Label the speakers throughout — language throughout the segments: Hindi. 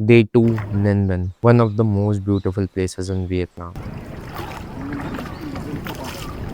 Speaker 1: Day 2, Ninh Bình, one of the most beautiful places in Vietnam.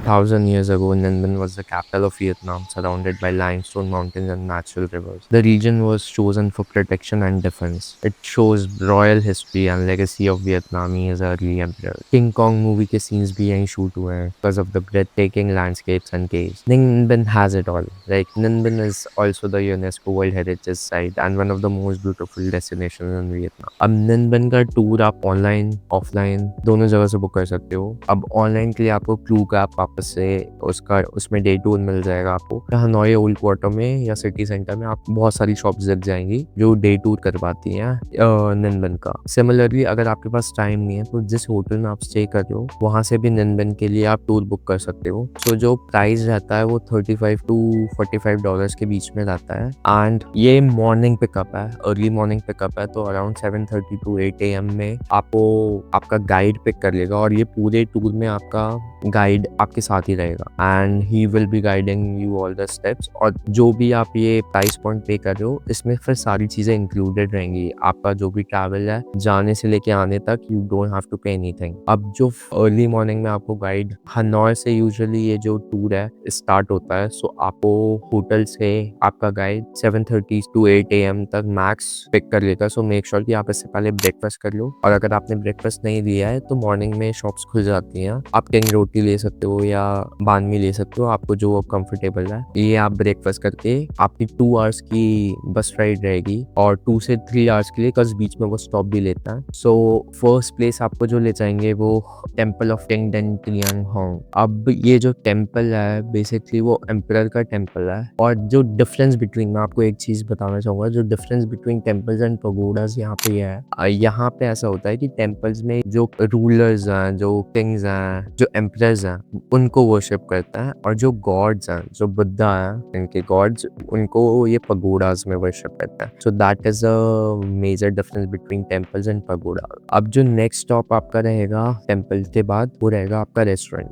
Speaker 1: 1,000 years ago, Ninh Bình was the capital of Vietnam, surrounded by limestone mountains and natural rivers. The region was chosen for protection and defense. It shows royal history and legacy of Vietnamese early emperors. King Kong movie के scenes भी यहीं shoot हुए हैं because of the breathtaking landscapes and caves. Ninh Bình has it all. Like Ninh Bình is also the UNESCO World Heritage Site and one of the most beautiful destinations in Vietnam. अब Ninh Bình का टूर आप ऑनलाइन ऑफलाइन दोनों जगह से बुक कर सकते हो। अब ऑनलाइन के लिए आपको क्लूक ऐप वापस से उसमें डे टूर मिल जाएगा आपको। हनोई ओल्ड क्वार्टर में या सिटी सेंटर में आप बहुत सारी शॉप्स दिख जाएंगी जो डे टूर करवाती हैं Ninh Bình का। सिमिलरली अगर आपके पास टाइम नहीं है तो जिस होटल में आप स्टे कर रहे हो वहां से भी Ninh Bình के लिए आप टूर बुक कर सकते हो। सो जो प्राइस रहता है वो $35 to $45 के बीच में रहता है एंड ये मॉर्निंग पिकअप है, अर्ली मॉर्निंग पिकअप है, तो अराउंड 7:30 to 8 AM में आपको आपका गाइड पिक कर लेगा और ये पूरे टूर में आपका गाइड आपके साथ ही रहेगा and he will be guiding you all the steps. और जो भी आप ये प्राइस पॉइंट पे कर रहे हो इसमें फिर सारी चीजें इंक्लूडेड रहेंगी। आपका जो भी ट्रैवल है जाने से लेके आने तक you don't have to pay anything. अब जो अर्ली मॉर्निंग में आपको गाइड हनोई से यूजुअली ये जो टूर है स्टार्ट होता है, सो आपको होटल से आपका गाइड 7:30 to 8 AM तक मैक्स पिक कर लेगा। सो मेक श्योर कि आप इससे पहले ब्रेकफास्ट कर लो और अगर आपने ब्रेकफास्ट नहीं लिया है तो मॉर्निंग में शॉप्स खुल जाती हैं। आप किंग रोटी ले सकते हो या बान मी ले सकते हो, आपको जो कंफर्टेबल है। ये आप ब्रेकफास्ट करके आपकी 2 आवर्स की बस राइड रहेगी और 2 से 3 आवर्स के लिए कस बीच में वो स्टॉप भी लेता है। सो फर्स्ट प्लेस आपको जो ले जाएंगे वो temple of king Den Trien Hong. अब ये जो टेम्पल है बेसिकली वो एम्परर का टेम्पल है और जो डिफरेंस बिटवीन, मैं आपको एक चीज बताना चाहूंगा, जो difference between temples and pagodas यहाँ पे है। यहाँ पे ऐसा होता है कि टेम्पल्स में जो रूलर्स हैं, जो किंग्स हैं, जो एम्परर्स हैं, उनको वर्शिप करता है और जो गॉड्स हैं, जो बुद्धा हैं, इनके गॉड्स, उनको ये पगोडास में वर्शिप करता है। So that is a major difference between temples and pagoda. अब जो नेक्स्ट स्टॉप आपका रहेगा टेम्पल के बाद वो रहेगा आपका रेस्टोरेंट।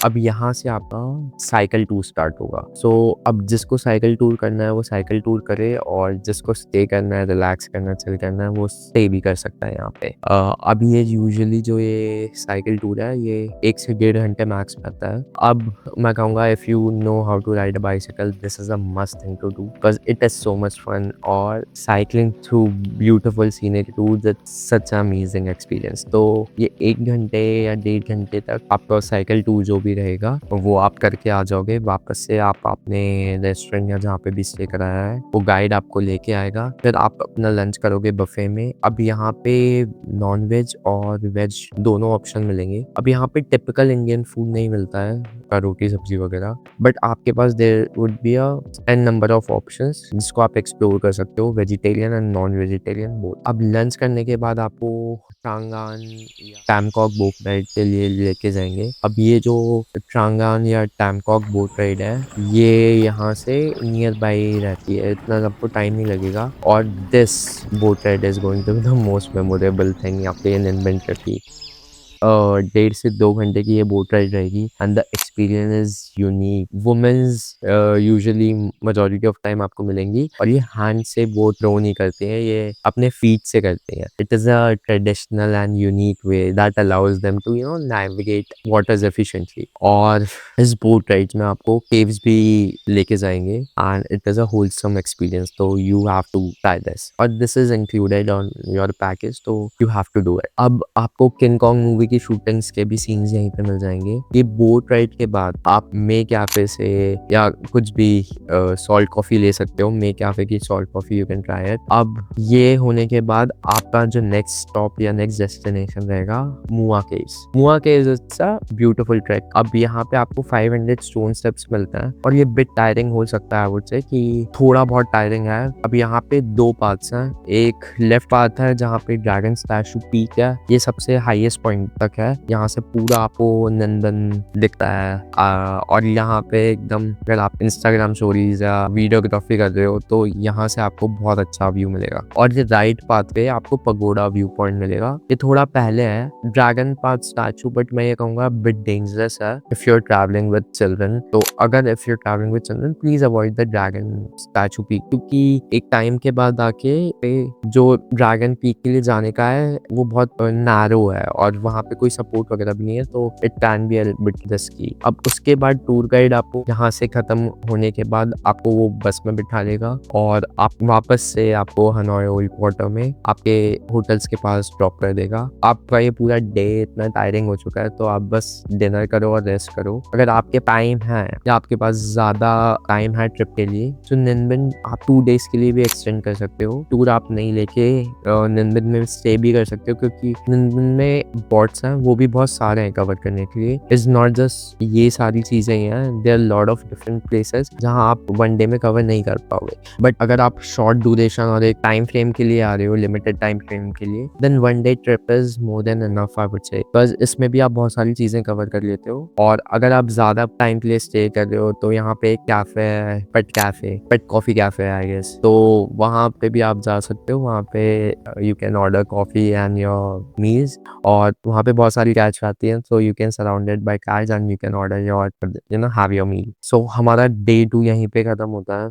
Speaker 1: अब यहाँ से आपका साइकिल टूर स्टार्ट होगा। सो अब जिसको साइकिल टूर करना है वो साइकिल टूर करे और जिसको स्टे करना है, रिलैक्स करना है, चिल करना है, वो स्टे भी कर सकता है यहाँ पे। अब ये यूजुअली जो ये साइकिल टूर है ये 1 से 1.5 घंटे मैक्स रहता है। अब मैं कहूँगा if you know how to ride a bicycle this is a must thing to do because it is so much fun. और cycling through beautiful scenery tour it's such amazing experience. तो ये 1 घंटे या 1.5 घंटे तक आपका साइकिल टूर जो भी रहेगा वो आप करके आ जाओगे। वापस से आप अपने रेस्टोरेंट या जहाँ पे भी स्टे कराया है वो गाइड आपको लेके आएगा, फिर आप अपना लंच करोगे बफे में। अब यहाँ पे नॉन वेज और वेज दोनों ऑप्शन मिलेंगे। अब यहाँ पे टिपिकल इंडियन फूड नहीं मिलता है, रोटी सब्जी वगैरह, बट आपके पास there would be a an number of options जिसको आप एक्सप्लोर कर सकते हो, vegetarian and non vegetarian both. अब लंच करने के बाद आपको ट्रांगान या टैमकॉक बोट राइड के लिए लेके जाएंगे। अब ये जो ट्रांगान या टैमकॉक बोट राइड है ये यहाँ से नियर बाई रहती है, इतना आपको टाइम नहीं लगेगा। और this boat ride is going to be the most memorable thing आपके इन ट्रिप की। 1.5 से 2 घंटे की ये बोट राइड रहेगी and the experience is unique. Womens usually majority of time आपको मिलेंगी और ये हैंड से बोट रो नहीं करते हैं, ये अपने फीट से करते हैं। It is a traditional and unique way that allows them to navigate waters efficiently. और इस बोट राइड में आपको केव्स भी लेके जाएंगे and it is a wholesome experience, तो you have to try this और this is included on your package, तो you have to do it. अब आपको किंग कॉन्ग मूवी की शूटिंग्स के भी सीन्स यहीं पे मिल जाएंगे। ये बोट राइड के बाद आप मे कैफे से या कुछ भी सॉल्ट कॉफी ले सकते हो। मे कैफे की salt coffee you can try it. अब ये होने के बाद आपका जो नेक्स्ट स्टॉप या नेक्स्ट डेस्टिनेशन रहेगा मुआ केव्स। मुआ caves it's a beautiful track. अब यहाँ पे आपको 500 स्टोन स्टेप्स मिलते हैं और ये बिट टायरिंग हो सकता है, आई वुड से कि थोड़ा बहुत टायरिंग है। अब यहाँ पे 2 पाथ्स हैं, एक लेफ्ट पाथ है जहाँ पे ड्रैगन स्टैचू पीक है, ये सबसे हाईएस्ट पॉइंट तक है। यहाँ से पूरा आपको नंदन दिखता है। और यहाँ पे एकदम अगर आप इंस्टाग्राम स्टोरीज या वीडियोग्राफी कर रहे हो तो यहाँ से आपको बहुत अच्छा व्यू मिलेगा। और ये राइट पाथ पे आपको पगोडा व्यू पॉइंट मिलेगा। ये थोड़ा पहले है ड्रैगन पाथ स्टैचू, बट मैं ये कहूँगा बिट डेंजरस है if you are travelling with children. तो अगर if you are travelling with children please avoid the dragon statue peak, क्योंकि एक टाइम के बाद आके जो ड्रैगन पीक के लिए जाने का है वो बहुत नैरो है और वहाँ पे कोई सपोर्ट वगैरह भी नहीं है, तो it can be a bit risky. अब उसके बाद टूर गाइड आपको यहाँ से खत्म होने के बाद आपको वो बस में बिठा लेगा और आप वापस से आपको हनोई ओल्ड वाटर में आपके होटल्स के पास ड्रॉप कर देगा। आपका ये पूरा डे इतना टायरिंग हो चुका है तो आप बस डिनर करो और रेस्ट करो। अगर आपके टाइम है या आपके पास ज्यादा टाइम है ट्रिप के लिए तो निन्बिन आप 2 डेज के लिए भी एक्सटेंड कर सकते हो। टूर आप नहीं लेके निन्बिन में स्टे भी कर सकते हो, क्योंकि निन्बिन में बोट्स हैं वो भी बहुत सारे हैं कवर करने के लिए। इज नॉट जस्ट ये सारी चीजें ही हैं, there lot of different places जहाँ आप वन डे में कवर नहीं कर पाओगे। बट अगर आप शॉर्ट ड्यूरेशन और एक टाइम फ्रेम के लिए आ रहे हो, लिमिटेड टाइम फ्रेम के लिए, then one day trip is more than enough I would say, because इसमें भी आप बहुत सारी चीजें कवर कर लेते हो। और अगर आप ज्यादा टाइम के लिए स्टे कर रहे हो तो यहाँ पे एक कैफे है, पेट कॉफी कैफे है आई गेस, तो वहाँ पे भी आप जा सकते हो। वहाँ पे you can order coffee and your meals और वहाँ पे बहुत सारी कैच आती हैं, so you can surrounded by cats and you can order your have your meal. So हमारा डे 2 यहीं पे खत्म होता है।